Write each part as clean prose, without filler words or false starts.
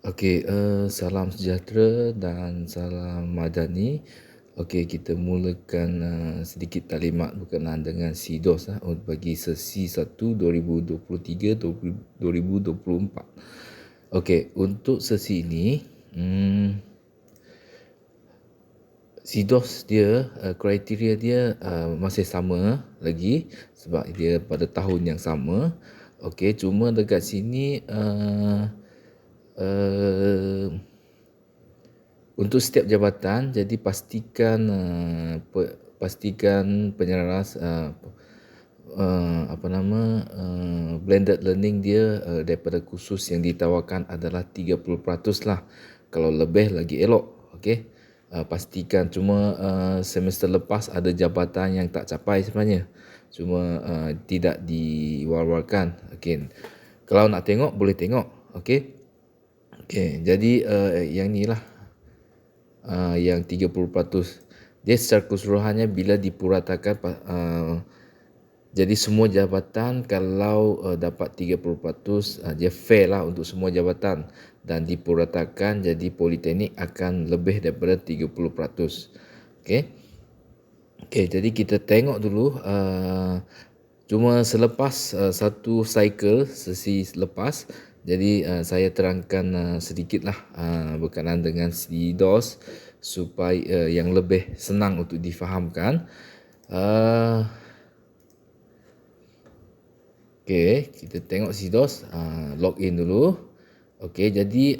Okey, salam sejahtera dan salam madani. Okey, kita mulakan sedikit taklimat berkenaan dengan SIDOS bagi sesi 1 2023-2024. Okey, untuk sesi ini, SIDOS dia, kriteria dia masih sama lagi sebab dia pada tahun yang sama. Okey, cuma dekat sini uh, untuk setiap jabatan, jadi pastikan penyelaras blended learning dia daripada kursus yang ditawarkan adalah 30% lah. Kalau lebih lagi elok. Okey. Pastikan, cuma semester lepas ada jabatan yang tak capai sebenarnya. Cuma tidak diwar-warkan. Okey. Kalau nak tengok boleh tengok. Okey. Okey, jadi yang ni lah. Yang 30%. Dia secara keseluruhannya bila dipuratakan jadi semua jabatan kalau dapat 30%, dia fair lah untuk semua jabatan, dan dipuratakan jadi politeknik akan lebih daripada 30%. Okey. Okey, jadi kita tengok dulu cuma selepas satu cycle sesi lepas. Jadi saya terangkan sedikitlah berkenaan dengan SIDOS supaya yang lebih senang untuk difahamkan. Okey, kita tengok SIDOS, login dulu. Okey, jadi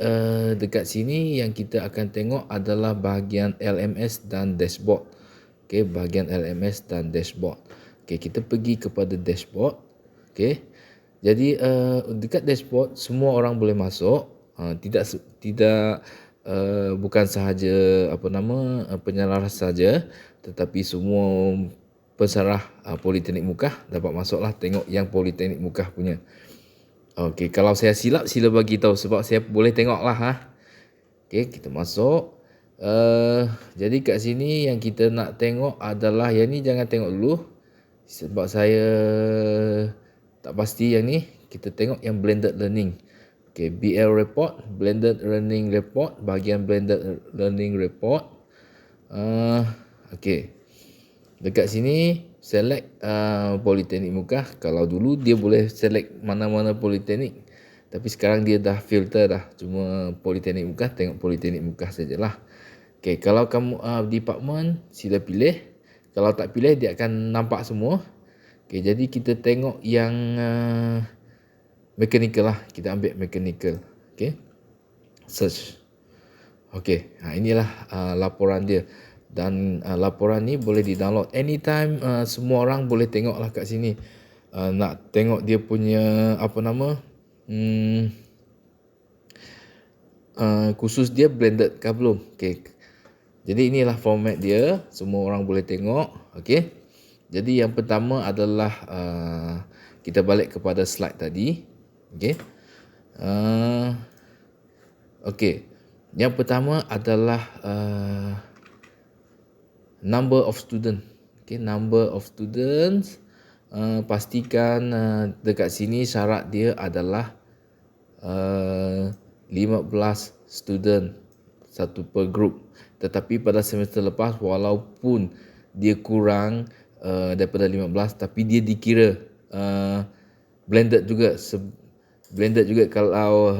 dekat sini yang kita akan tengok adalah bahagian LMS dan dashboard. Okey, bahagian LMS dan dashboard. Okey, kita pergi kepada dashboard. Okey. Jadi dekat dashboard semua orang boleh masuk. Tidak bukan sahaja penyelaras saja, tetapi semua pesarah Politeknik Mukah dapat masuklah tengok yang Politeknik Mukah punya. Okey, kalau saya silap sila bagi tahu sebab saya boleh tengoklah. Okey, kita masuk. Jadi kat sini yang kita nak tengok adalah yang ni, jangan tengok dulu sebab saya tak pasti yang ni. Kita tengok yang blended learning. Okey, BL report, blended learning report, bahagian blended learning report. Okey. Dekat sini select Politeknik Mukah. Kalau dulu dia boleh select mana-mana politeknik, tapi sekarang dia dah filter dah. Cuma Politeknik Mukah, tengok Politeknik Mukah sajalah. Okey, kalau kamu department, sila pilih. Kalau tak pilih dia akan nampak semua. Okey, jadi kita tengok yang mechanical lah. Kita ambil mechanical. Okey. Search. Okey, inilah laporan dia. Dan laporan ni boleh di-download anytime. Semua orang boleh tengok lah kat sini. Nak tengok dia punya khusus dia blended ke belum. Okey. Jadi inilah format dia. Semua orang boleh tengok. Okey. Jadi yang pertama adalah kita balik kepada slide tadi. Okey. Okey. Yang pertama adalah number of student. Okey, number of students. Pastikan dekat sini syarat dia adalah 15 student satu per group. Tetapi pada semester lepas walaupun dia kurang daripada 15, tapi dia dikira blended juga. Blended juga kalau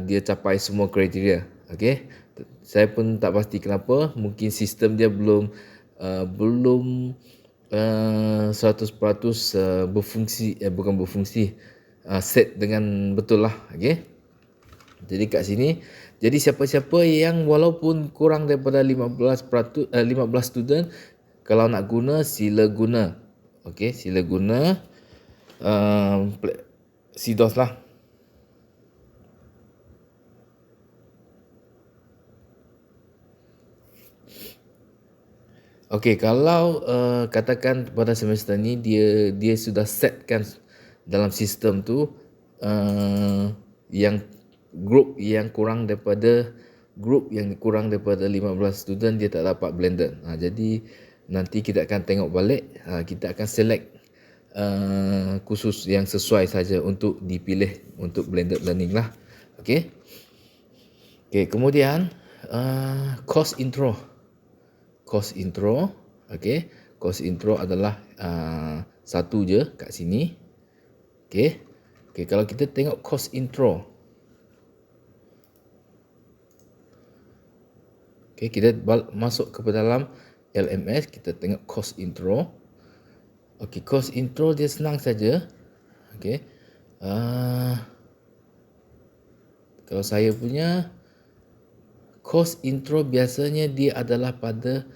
dia capai semua kriteria. Okey. Saya pun tak pasti kenapa, mungkin sistem dia belum 100% set dengan betul lah. Okey. Jadi kat sini, jadi siapa-siapa yang walaupun kurang daripada 15 student, kalau nak guna sila guna. Okey, sila guna SIDOS lah. Okey, kalau katakan pada semester ni dia sudah setkan dalam sistem tu yang group yang kurang daripada 15 student dia tak dapat blended. Jadi nanti kita akan tengok balik, kita akan select khusus yang sesuai saja untuk dipilih untuk blended learning lah. Okey. Okey, kemudian course intro. Course intro, okey. Course intro adalah satu je kat sini. Okey. Okey, kalau kita tengok course intro. Okey, kita masuk ke dalam LMS, kita tengok course intro. Okey, course intro dia senang saja. Okey. Kalau saya punya course intro biasanya dia adalah pada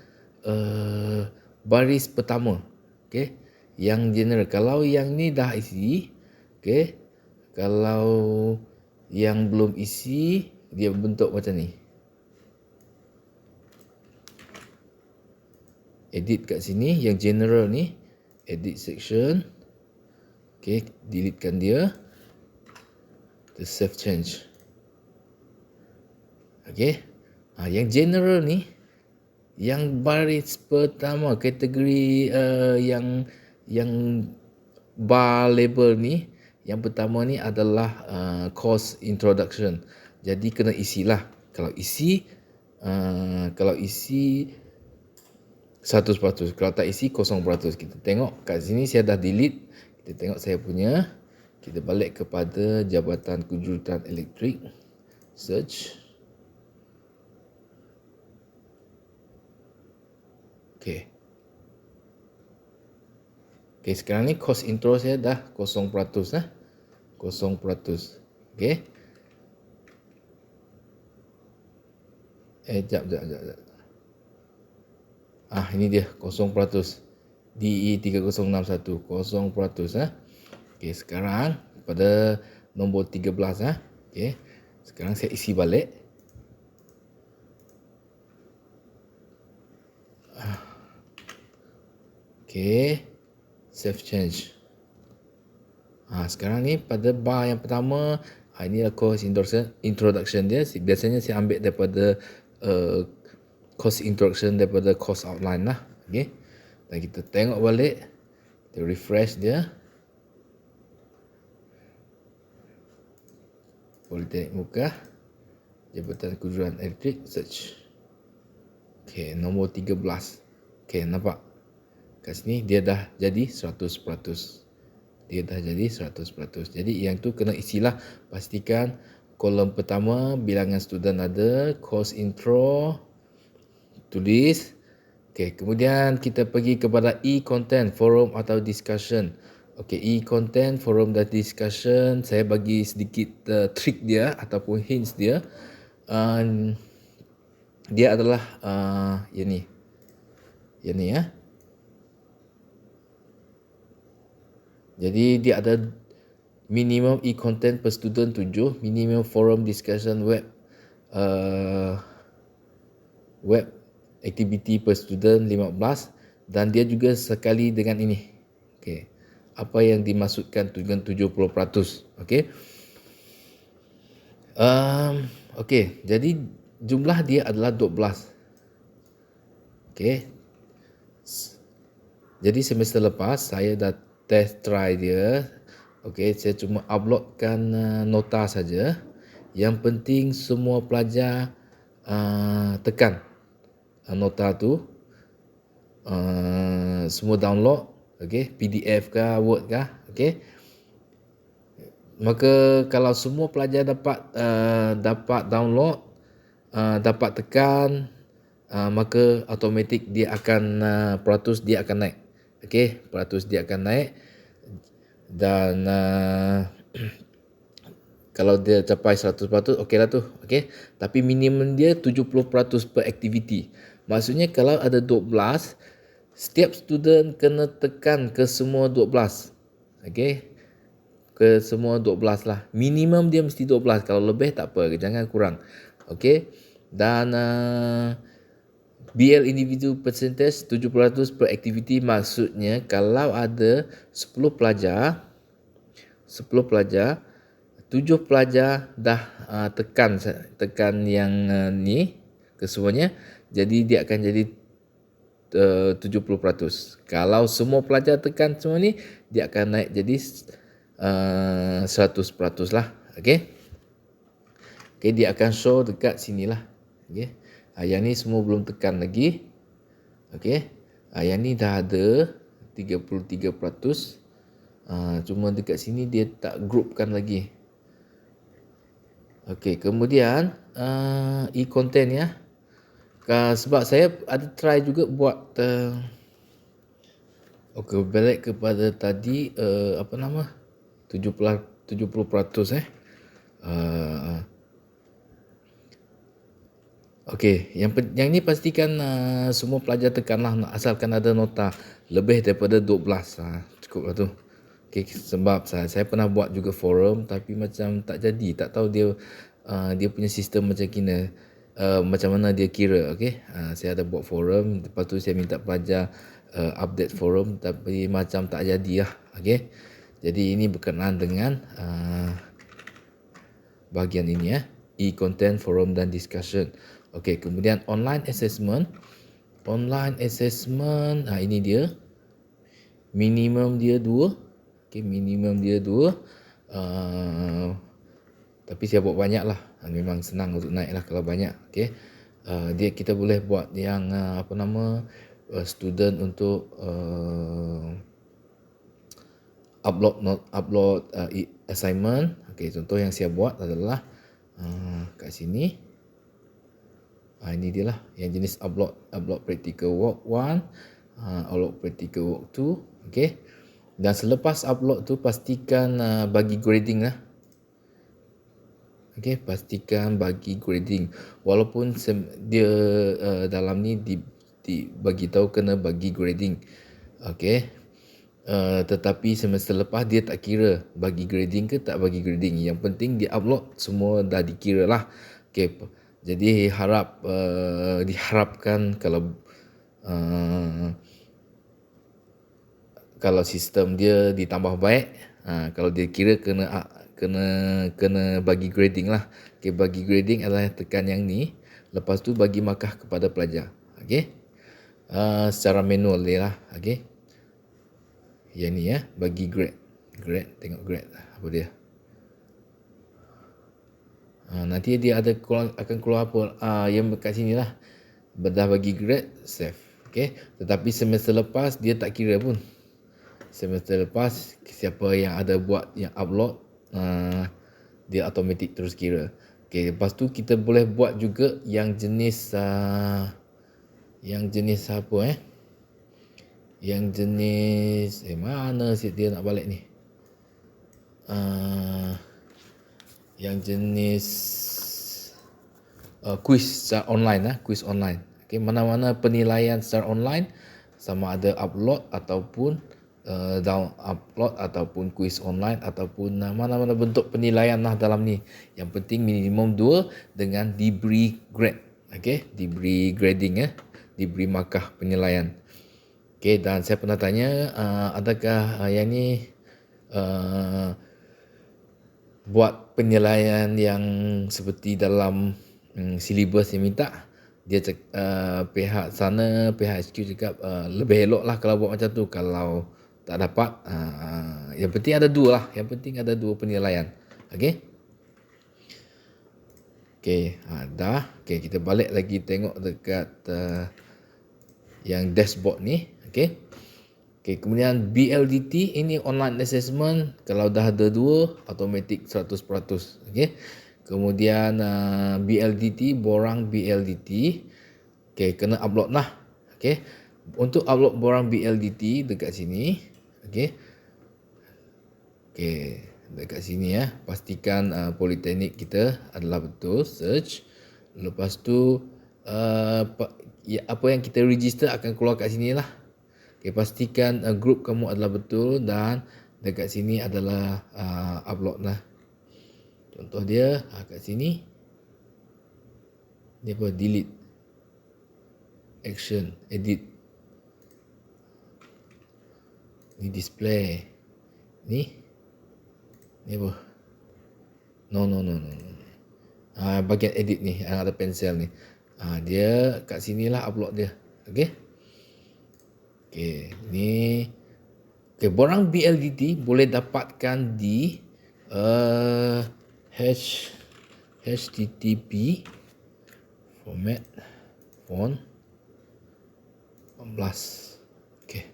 baris pertama. Okey. Yang general. Kalau yang ni dah isi, okey. Kalau yang belum isi, dia bentuk macam ni. Edit kat sini, yang general ni, edit section. Okey, deletekan dia. Kita save change. Okey. Yang general ni, yang baris pertama kategori yang bar label ni, yang pertama ni adalah course introduction. Jadi kena isilah. Kalau isi 100%, kalau tak isi 0%. Kita tengok kat sini saya dah delete. Kita tengok saya punya. Kita balik kepada Jabatan Kejuruteraan Elektrik. Search. Okey. Okey, sekarang ni course intro saya dah 0%. 0%. Okey. Jap. Ini dia 0%. DE 3061 0%. Okey, sekarang pada nombor 13 Okey. Sekarang saya isi balik. Okey. Save change. Sekarang ni pada bar yang pertama, inilah course introduction dia. Biasanya saya ambil daripada course introduction daripada course outline lah. Okey. Dan kita tengok balik, kita refresh dia. Politeknik Muka, Jabatan Kejuruteraan Elektrik, search. Okey, nombor 13. Okey, nampak? Kat sini dia dah jadi 100%. Dia dah jadi 100%. Jadi yang tu kena isilah. Pastikan kolom pertama bilangan student ada, course intro, tulis. Okey, kemudian kita pergi kepada e-content, forum atau discussion. Okey, e-content, forum dan discussion, saya bagi sedikit trick dia ataupun hints dia. Dia adalah yang ni. Yang ni ya. Jadi dia ada minimum e-content per student 7, minimum forum discussion web activity per student 15, dan dia juga sekali dengan ini. Okey. Apa yang dimaksudkan dengan 70%? Okey. Okey, jadi jumlah dia adalah 12. Okey. Jadi semester lepas saya dah test try dia. Okey, saya cuma uploadkan nota saja. Yang penting semua pelajar tekan nota tu. Semua download. Okey, PDF kah, Word kah. Okey. Maka kalau semua pelajar dapat download, dapat tekan, maka automatik dia akan peratus dia akan naik. Okey, peratus dia akan naik. Dan kalau dia capai 100%, okeylah tu. Okey, tapi minimum dia 70% per aktiviti. Maksudnya kalau ada 12, setiap student kena tekan ke semua 12. Okey, ke semua 12 lah. Minimum dia mesti 12. Kalau lebih tak apa, jangan kurang. Okey. Dan BL individu percentage 70% per aktiviti, maksudnya kalau ada 10 pelajar, 7 pelajar dah tekan yang ni kesemuanya, jadi dia akan jadi 70%. Kalau semua pelajar tekan semua ni, dia akan naik jadi 100% lah. Okey. Okay, dia akan show dekat sini lah. Okay. Yang ni semua belum tekan lagi. Okay. Yang ni dah ada 33%. Cuma dekat sini dia tak groupkan lagi. Okay, kemudian e-content ya. Sebab saya ada try juga buat balik kepada tadi apa nama 70% Okey, yang ni pastikan semua pelajar tekanlah asalkan ada nota lebih daripada 12. Cukuplah tu. Okey, sebab saya pernah buat juga forum tapi macam tak jadi, tak tahu dia punya sistem macam kena macam mana dia kira. Okey. Saya ada buat forum, lepas tu saya minta pelajar update forum tapi macam tak jadi lah. Okey. Jadi ini berkenaan dengan bahagian ini ya, e-content, forum dan discussion. Okey, kemudian online assessment. Online assessment, ini dia. Minimum dia 2. Okey, minimum dia 2. Tapi saya buat banyak lah. Memang senang untuk naik lah kalau banyak. Okey. Kita boleh buat yang student untuk upload assignment. Okey, contoh yang saya buat adalah kat sini. Ini dia lah yang jenis upload practical work 1, upload practical work 2. Okey. Dan selepas upload tu pastikan bagi grading lah. Okey, pastikan bagi grading. Walaupun dia dalam ni bagi tahu kena bagi grading. Okey. Tetapi semester lepas dia tak kira bagi grading ke tak bagi grading. Yang penting dia upload semua dah dikira lah. Okey. Jadi diharapkan kalau sistem dia ditambah baik, kalau dia kira kena bagi grading lah. Okey, bagi grading adalah tekan yang ni, lepas tu bagi markah kepada pelajar. Okey. Secara manual dia lah. Okey. Yang ni ya, bagi grade. Tengok grade apa dia. Nanti dia akan keluar apa yang kat sini lah. Dah bagi grade, save. Okey. Tetapi semester lepas dia tak kira pun. Semester lepas siapa yang ada buat yang upload, dia automatik terus kira. Okey, lepas tu kita boleh buat juga yang jenis apa Yang jenis mana sih dia nak balik ni? Yang jenis quiz secara online quiz online. Okey, mana-mana penilaian secara online sama ada upload ataupun down upload ataupun quiz online ataupun mana-mana bentuk penilaian lah dalam ni. Yang penting minimum 2 dengan diberi grade. Okey, diberi grading diberi markah penilaian. Okey, dan saya pernah tanya adakah yang ni buat penilaian yang seperti dalam silibus yang minta. Dia pihak HQ cakap lebih elok lah kalau buat macam tu. Kalau tak dapat, yang penting ada 2 lah. Yang penting ada 2 penilaian. Okey. Okey, dah. Okey, kita balik lagi tengok dekat yang dashboard ni. Okey. Okey, kemudian BLDT ini online assessment, kalau dah ada 2 automatik 100%. Okey. Kemudian BLDT, borang BLDT. Okey, kena upload lah. Okey. Untuk upload borang BLDT dekat sini. Okey. Okey, dekat sini ya. Pastikan politeknik kita adalah betul, search. Lepas tu apa yang kita register akan keluar kat sini lah. Okay, pastikan group kamu adalah betul dan dekat sini adalah upload lah. Contoh dia kat sini. Ni apa? Delete. Action. Edit. Ni display. Ni apa? No. Bahagian edit ni, ada pensel ni. Dia kat sinilah upload dia. Okey. Okey, ni borang BLDT boleh dapatkan di HTTP format font 14. Okey.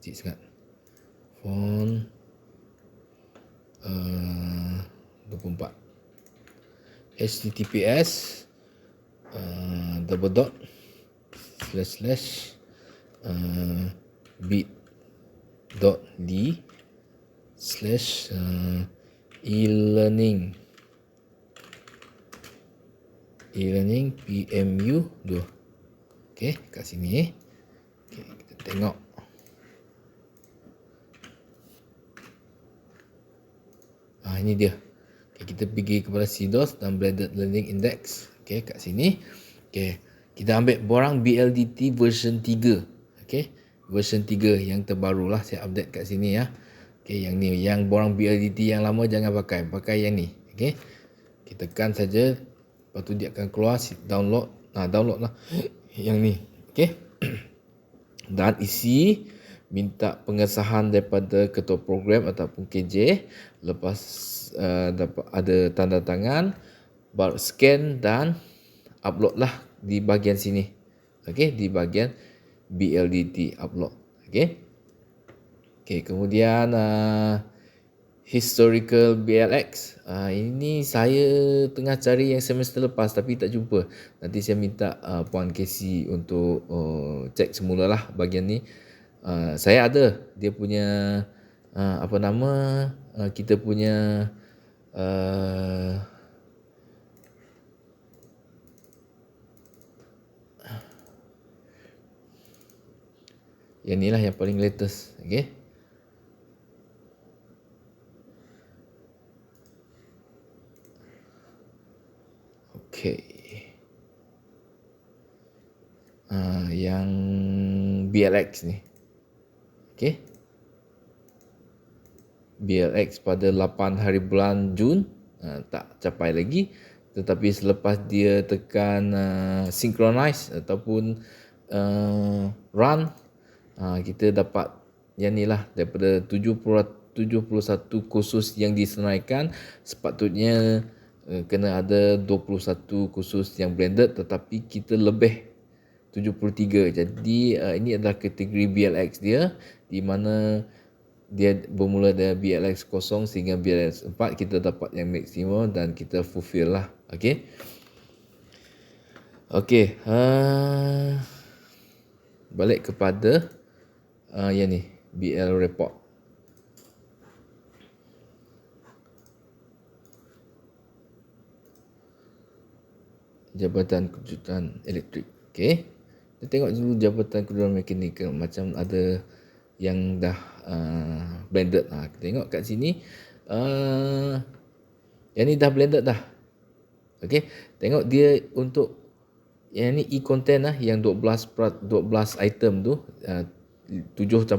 Cik sangat. Font 24. HTTPS double dot slash bit.ly slash e-learning PMU 2. Okey, kat sini. Okey, kita tengok. Ini dia. Okay, kita pergi kepada CDOS dan Blended Learning Index. Okey, kat sini. Okey, kita ambil borang BLDT version 3. Okey, version 3 yang terbaru lah, saya update kat sini ya. Okey, yang ni, yang borang BLDT yang lama jangan pakai yang ni. Okey, kita tekan saja, lepas tu dia akan keluar download. Download lah yang ni. Okey. Dan isi minta pengesahan daripada ketua program ataupun KJ. Lepas dapat ada tanda tangan, baru scan dan upload lah di bahagian sini. Okey, di bahagian BLDT upload. Okey. Okey, kemudian historical BLX. Ini saya tengah cari yang semester lepas tapi tak jumpa. Nanti saya minta Puan Casey untuk cek semulalah bahagian ni. Saya ada dia punya apa nama, kita punya yang ni lah yang paling latest. Okey. Okey. Yang BLX ni. Okey. BLX pada 8 hari bulan Jun, tak capai lagi, tetapi selepas dia tekan synchronize ataupun run, kita dapat yang ni lah, daripada 71 kursus yang disenaraikan, sepatutnya kena ada 21 kursus yang blended, tetapi kita lebih 73. Jadi ini adalah kategori BLX dia, di mana dia bermula dari BLX 0 sehingga BLX 4, kita dapat yang maksimum dan kita fulfill lah. Okey. Okey, balik kepada yang ni, BL report. Jabatan Kejuruteraan Elektrik. Okey. Kita tengok dulu Jabatan Kejuruteraan Mekanikal, macam ada yang dah blended. Kita tengok kat sini, yang ni dah blended dah. Okey, tengok dia untuk yang ni e-content lah, yang 12 item tu, 7.5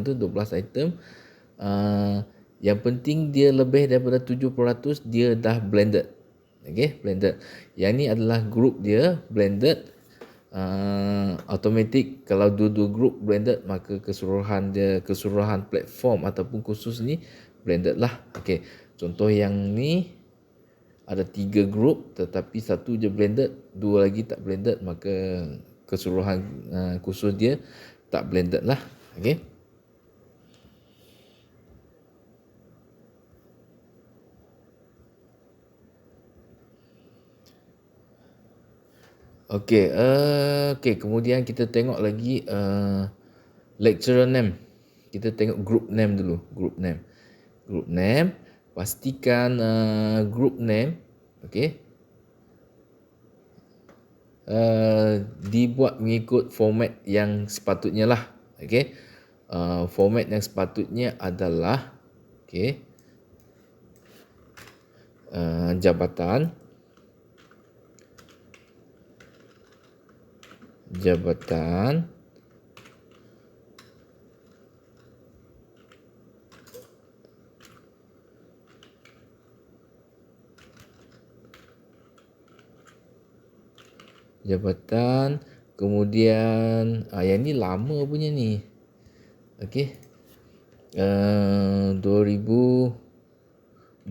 tu 12 item. Yang penting dia lebih daripada 70%, dia dah blended. Okey, blended. Yang ni adalah group dia blended. Automatic kalau dua-dua group blended, maka keseluruhan platform ataupun kursus ni blended lah. Okey, contoh yang ni ada 3 group tetapi satu je blended, 2 lagi tak blended, maka keseluruhan kursus dia tak blended lah. Okey. Okey, kemudian kita tengok lagi lecturer name. Kita tengok group name dulu, group name. Pastikan group name, okey, dibuat mengikut format yang sepatutnya lah. Okey. Format yang sepatutnya adalah okey, jabatan kemudian yang ni lama punya ni. Okey. 2023-24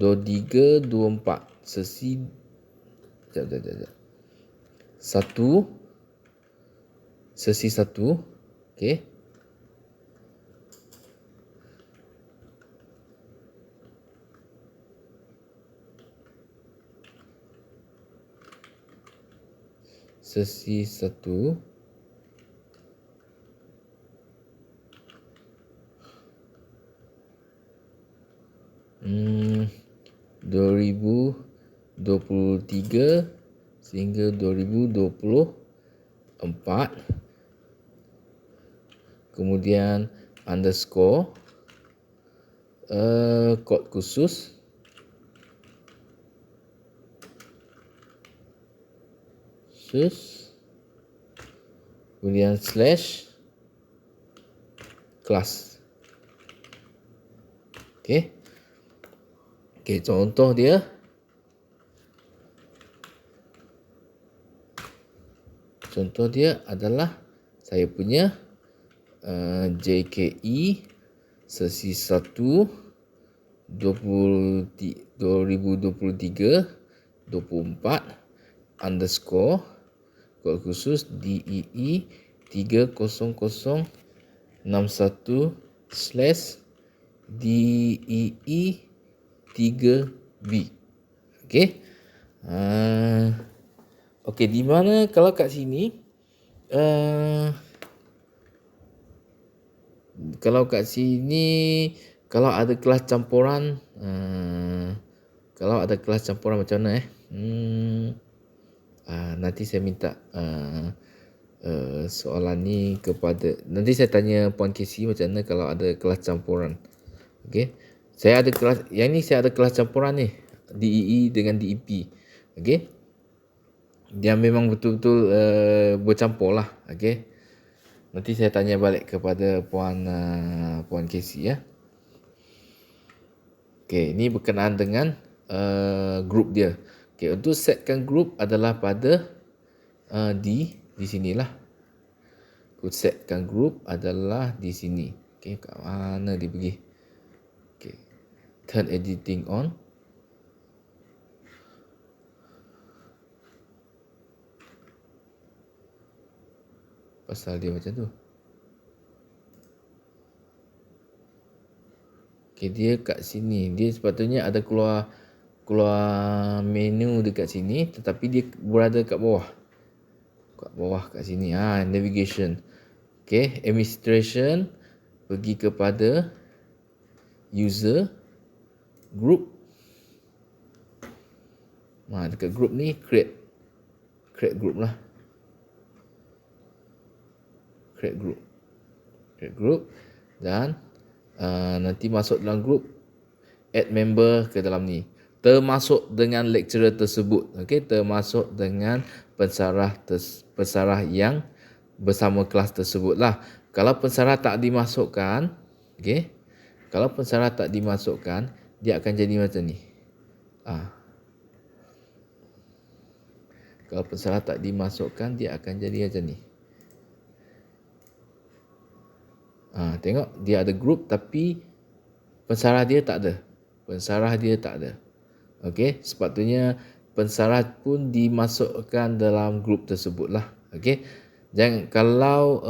sesi Sekejap. Satu, sesi satu. Okey. Sesi satu. Hmm, 2023 sehingga 2024. Kemudian underscore kod khusus kemudian slash kelas. Okey. Okey, contoh dia. Contoh dia adalah saya punya JKE sesi 1 2023 24 underscore kod khusus DEE 30061 slash DEE 3B. Okey. Okey, di mana kalau kat sini kalau kat sini kalau ada kelas campuran macam mana nanti saya minta soalan ni kepada, nanti saya tanya Puan Casey macam mana kalau ada kelas campuran. Okey. Saya ada kelas yang ni, saya ada kelas campuran ni DEE dengan DEP. Okey. Dia memang betul-betul bercampur lah. Okey. Nanti saya tanya balik kepada Puan Casey ya. Okey, ini berkenaan dengan group dia. Okey, untuk setkan group adalah pada di sinilah. Aku setkan group adalah di sini. Okey, kat mana dia pergi? Okey. Turn editing on. Pasal dia macam tu. Okey, dia kat sini. Dia sepatutnya ada keluar menu dekat sini, tetapi dia berada kat bawah. Kat bawah kat sini. Navigation. Okey, administration, pergi kepada user, group. Dekat group ni create group lah. Create group dan nanti masuk dalam group, add member ke dalam ni, termasuk dengan lecturer tersebut. Okey, termasuk dengan pensarah yang bersama kelas tersebut lah. Kalau pensarah tak dimasukkan, okey, kalau pensarah tak dimasukkan, dia akan jadi macam ni. Kalau pensarah tak dimasukkan, dia akan jadi macam ni. Tengok, dia ada group tapi pensarah dia tak ada. Okey, sepatutnya pensarah pun dimasukkan dalam group tersebut lah. Okey. Jangan, kalau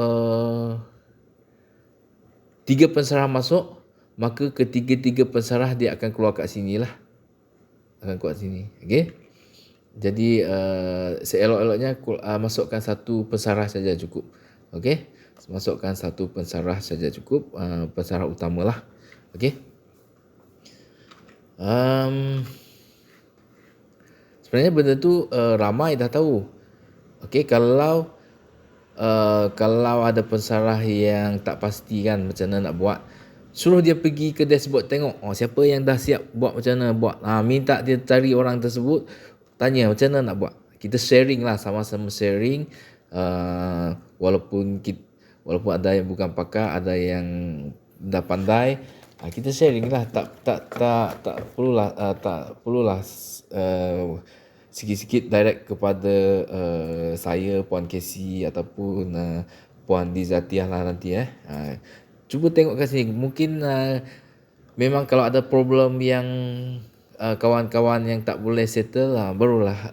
3 pensarah masuk, maka ketiga-tiga pensarah dia akan keluar kat sini lah. Akan keluar sini. Okey. Jadi seelok-eloknya masukkan satu pensarah saja cukup. Okey. Masukkan satu pensarah saja cukup, pensarah utama lah. Okey. Sebenarnya benda tu ramai dah tahu. Okey, kalau ada pensarah yang tak pasti kan macam mana nak buat, suruh dia pergi ke dashboard, tengok siapa yang dah siap buat, macam mana buat. Minta dia cari orang tersebut, tanya macam mana nak buat. Kita sharing lah, sama-sama sharing. Walaupun ada yang bukan pakar, ada yang dah pandai, kita sharing lah. Tak perlulah sikit-sikit direct kepada saya, Puan Casey ataupun Puan Dizatiah lah nanti. Cuba tengok kat sini. Mungkin memang kalau ada problem yang kawan-kawan yang tak boleh settle barulah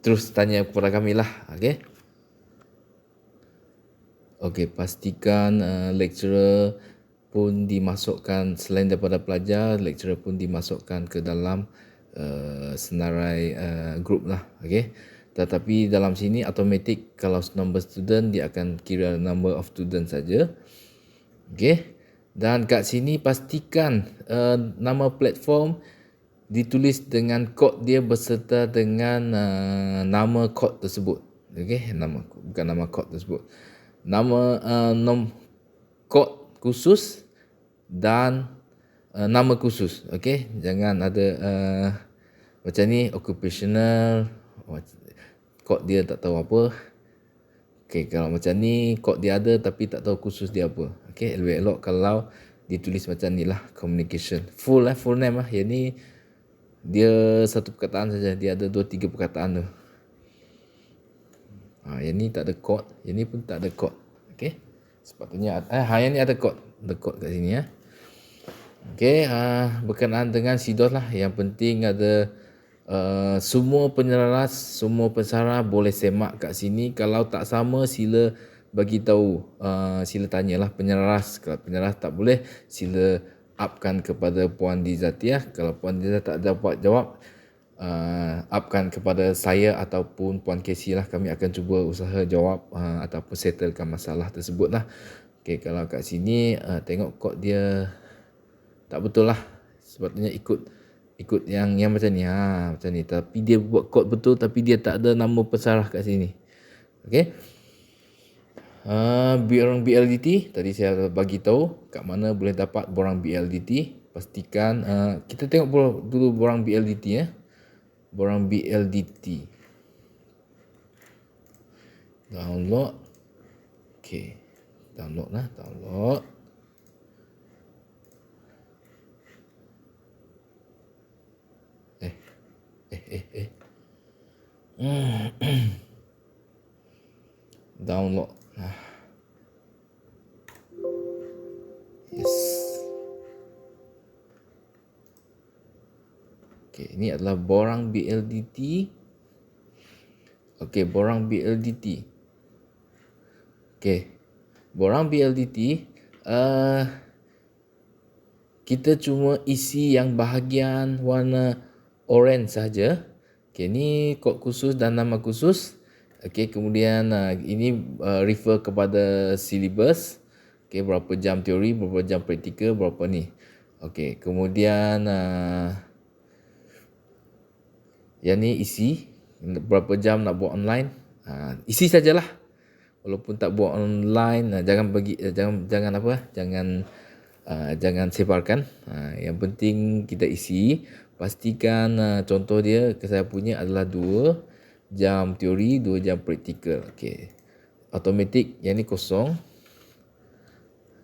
terus tanya kepada kami lah. Okey. Okey, pastikan lecturer pun dimasukkan, selain daripada pelajar, lecturer pun dimasukkan ke dalam senarai group lah. Okey. Tetapi dalam sini automatik, kalau number student dia akan kira number of student saja. Okey. Dan kat sini pastikan nama platform ditulis dengan kod dia berserta dengan nama kod tersebut. Okey, bukan nama kod tersebut. Nama kod khusus dan nama khusus. Okey, jangan ada macam ni occupational, kod dia tak tahu apa. Okey, kalau macam ni kod dia ada tapi tak tahu khusus dia apa. Okey, lebih elok kalau ditulis macam ni lah, communication. Full name lah. Yang ni dia satu perkataan saja, dia ada 2-3 perkataan tu. Yang ni tak ada kod, yang ni pun tak ada kod. Okey. Sepatutnya yang ni ada kod. Ada kod kat sini ya. Okey, berkenaan dengan SIDOS lah, yang penting ada semua penyelaras, semua pesara boleh semak kat sini. Kalau tak sama sila bagi tahu, sila tanyalah penyelaras. Kalau penyelaras tak boleh, sila upkan kepada Puan Dizatiah. Kalau Puan Dizatiah tak dapat jawab, upkan kepada saya ataupun Puan Casey lah. Kami akan cuba usaha jawab ataupun settlekan masalah tersebut lah. Okey, kalau kat sini tengok kod dia tak betul lah. Sepatutnya ikut yang macam ni. Macam ni. Tapi dia buat kod betul tapi dia tak ada nama pesarah kat sini. Okey. Borang BLDT tadi saya bagi tahu kat mana boleh dapat borang BLDT. Pastikan kita tengok dulu borang BLDT ya. Borang BLDT. Download. Okey. Download lah, download. Download. Yes. Okey, ini adalah borang BLDT. Okey, borang BLDT. Okey. Borang BLDT kita cuma isi yang bahagian warna orange saja. Okey, ni kod khusus dan nama khusus. Okey, kemudian ini refer kepada syllabus. Okey, berapa jam teori, berapa jam praktikal, berapa ni. Okey, kemudian yang ni isi berapa jam nak buat online. Isi sajalah. Walaupun tak buat online, jangan bagi jangan sebarkan. Yang penting kita isi. Pastikan contoh dia saya punya adalah 2 jam teori, 2 jam praktikal. Okey. Automatik yang ni kosong.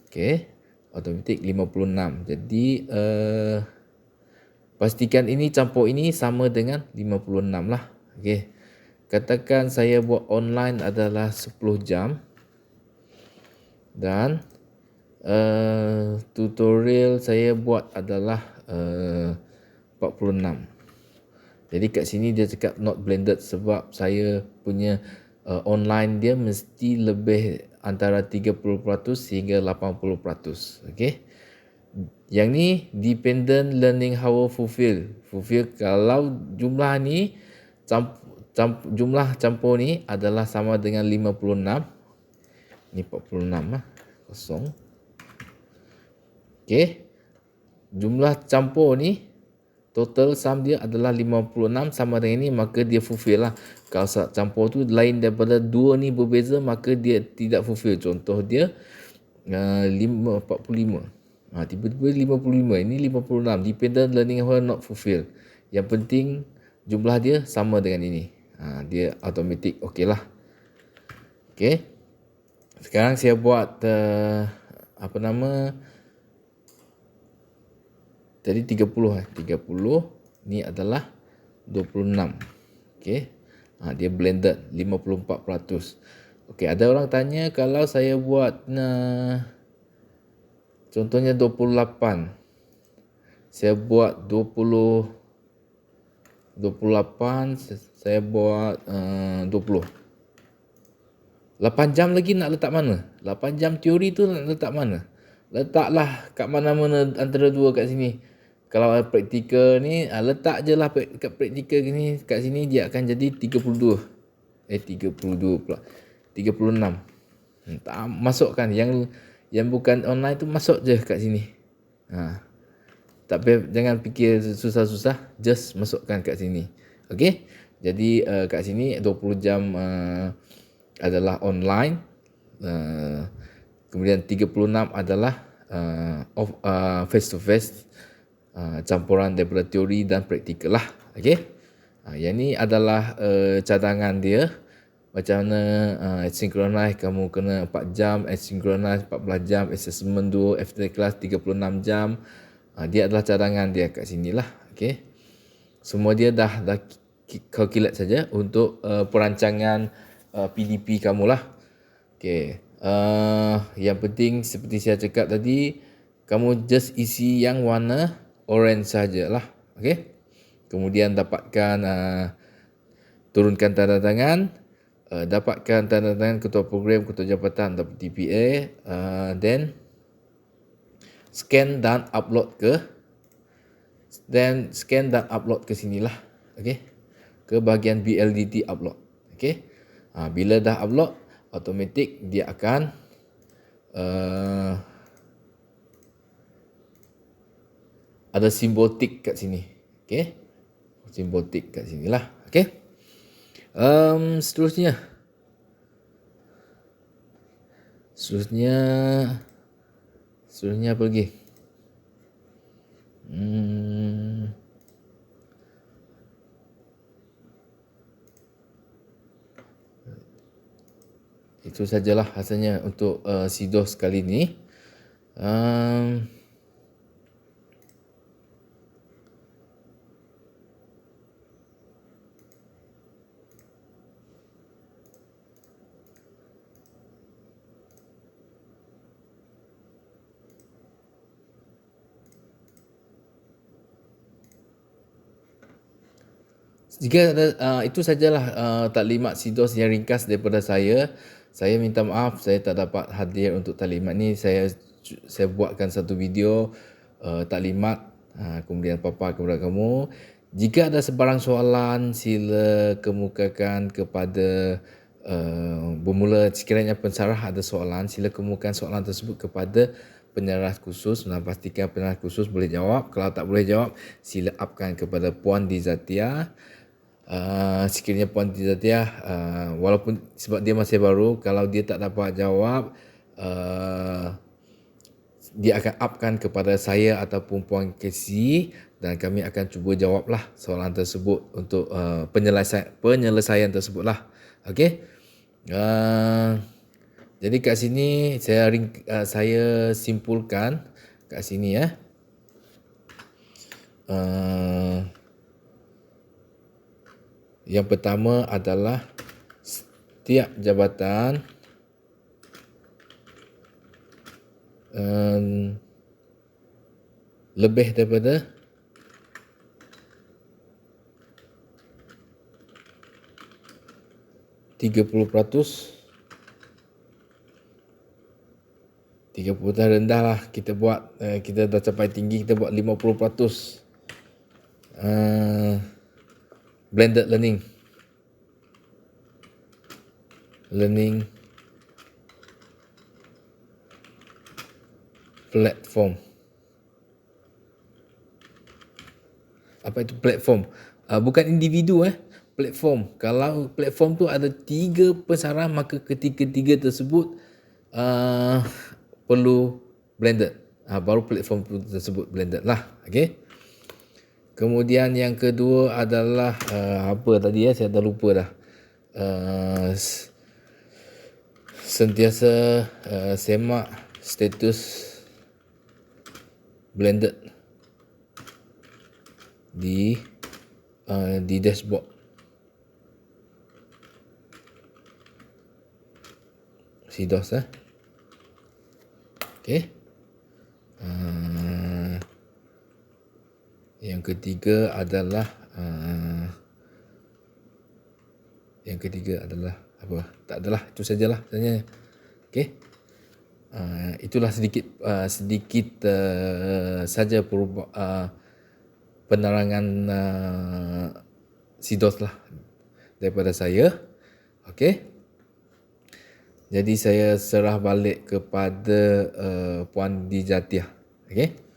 Okey. Automatik 56. Jadi pastikan ini campur ini sama dengan 56 lah. Okey. Katakan saya buat online adalah 10 jam. Dan tutorial saya buat adalah 46. Jadi kat sini dia cakap not blended sebab saya punya online dia mesti lebih antara 30% hingga 80%. Okey. Yang ni dependent learning hour fulfill. Kalau jumlah ni jumlah campur ni adalah sama dengan 56. Ni 46 lah. Kosong. Okey. Jumlah campur ni total sum dia adalah 56 sama dengan ni, maka dia fulfill lah. Kalau campur tu lain daripada 2 ni berbeza, maka dia tidak fulfill. Contoh dia 45. Tiba-tiba 55. Ini 56. Dependent learning hour not fulfill. Yang penting jumlah dia sama dengan ini. Dia automatic okey lah. Okey. Sekarang saya buat tadi 30 ni adalah 26. Okey. Dia blended 54%. Okey, ada orang tanya kalau saya buat contohnya 28. Saya buat 20 28 saya buat 20. 8 jam lagi nak letak mana? 8 jam teori tu nak letak mana? Letaklah kat mana-mana antara dua kat sini. Kalau praktikal ni, letak je lah kat praktikal ni, kat sini dia akan jadi 32. 32 pula. 36. Tak masukkan yang bukan online tu, masuk je kat sini. Tak payah, jangan fikir susah-susah, just masukkan kat sini. Okey? Jadi kat sini 20 jam adalah online. Kemudian 36 adalah face to face, campuran daripada teori dan praktikal lah. Okey? Yang ni adalah cadangan dia. Macam mana asynchronous kamu kena 4 jam, asynchronous 14 jam, assessment 2, after class 36 jam. Dia adalah cadangan dia kat sini lah. Okay. Semua dia dah calculate saja untuk perancangan PDP kamu lah. Okay. Yang penting seperti saya cakap tadi, kamu just isi yang warna orange sajalah. Okay. Kemudian dapatkan turunkan tanda tangan, dapatkan tanda tangan ketua program, ketua jabatan atau TPA, then scan dan upload ke sinilah. Okey, ke bahagian BLDT upload. Okey, bila dah upload, automatik dia akan ada simbol tick kat sini. Okey, simbol tick kat sinilah. Okey, seterusnya apa lagi? Itu sajalah rasanya untuk SIDOS kali ni. Jika itu sajalah taklimat SIDOS yang ringkas daripada saya. Saya minta maaf saya tak dapat hadir untuk taklimat ni. Saya buatkan satu video taklimat, kemudian papa kepada kamu. Jika ada sebarang soalan, sila kemukakan kepada bermula. Sekiranya pensarah ada soalan, sila kemukakan soalan tersebut kepada penyarah khusus dan pastikan penyarah khusus boleh jawab. Kalau tak boleh jawab, sila upkan kepada Puan Dizatia. Sekiranya Puan Dizatia, walaupun sebab dia masih baru, kalau dia tak dapat jawab, dia akan upkan kepada saya ataupun Puan Casey, dan kami akan cuba jawablah soalan tersebut untuk penyelesaian tersebut lah. Okey. Jadi kat sini saya simpulkan kat sini ya. Yang pertama adalah setiap jabatan lebih daripada 30%. 30% dah rendah lah. Kita buat, kita dah capai tinggi, kita buat 50%. Blended learning platform. Apa itu platform? Bukan individu platform. Kalau platform tu ada 3 pesarah, maka ketiga-tiga tersebut perlu blended. Baru platform tersebut blended lah. Okay. Kemudian yang kedua adalah apa tadi saya dah lupa dah. Sentiasa semak status blended di dashboard. SIDOS okey. Yang ketiga adalah Yang ketiga adalah apa? Tak adalah, itu sajalah sebenarnya. Okey. Itulah sedikit saja penerangan SIDOS lah daripada saya. Okey. Jadi saya serah balik kepada Puan Dijatiah. Okey.